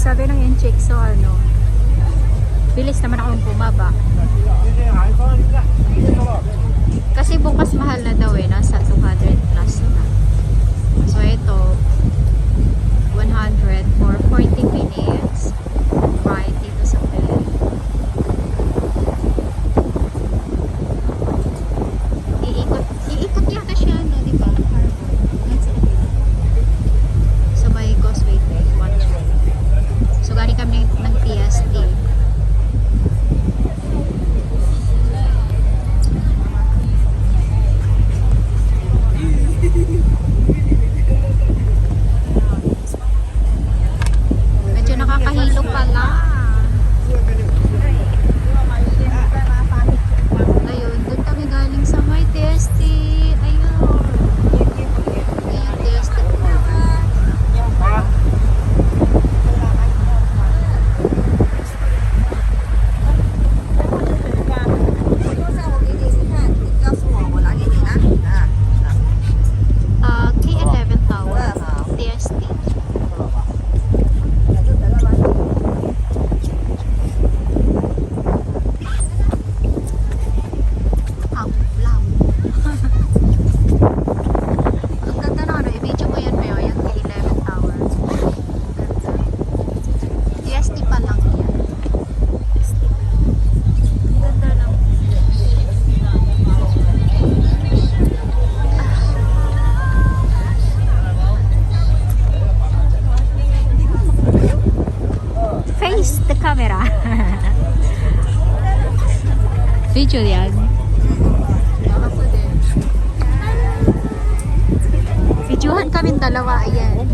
Sabi ng in-check, so ano, bilis naman akong bumaba. Kasi bukas mahal na daw eh, nasa 200 plus na. So ito, 100 for 40 minutes. Right dito sa ferry. Iikot yata siya, no, di ba? So may Causeway Bay, watch. So galing kami ng TSD. Medyo nakakahilo pala. Ayun, doon kami galing sa may TSD. Ayun. Ayun, TSD. K11 Tower, TSD. Ang ganda na ano, i-video ko yan mayo, yung K11 Tower. Ganda. TSD pa lang yan. TSD pa lang. Ang ganda lang. Face the camera. Video yan. Videohan kaming dalawa, ayan.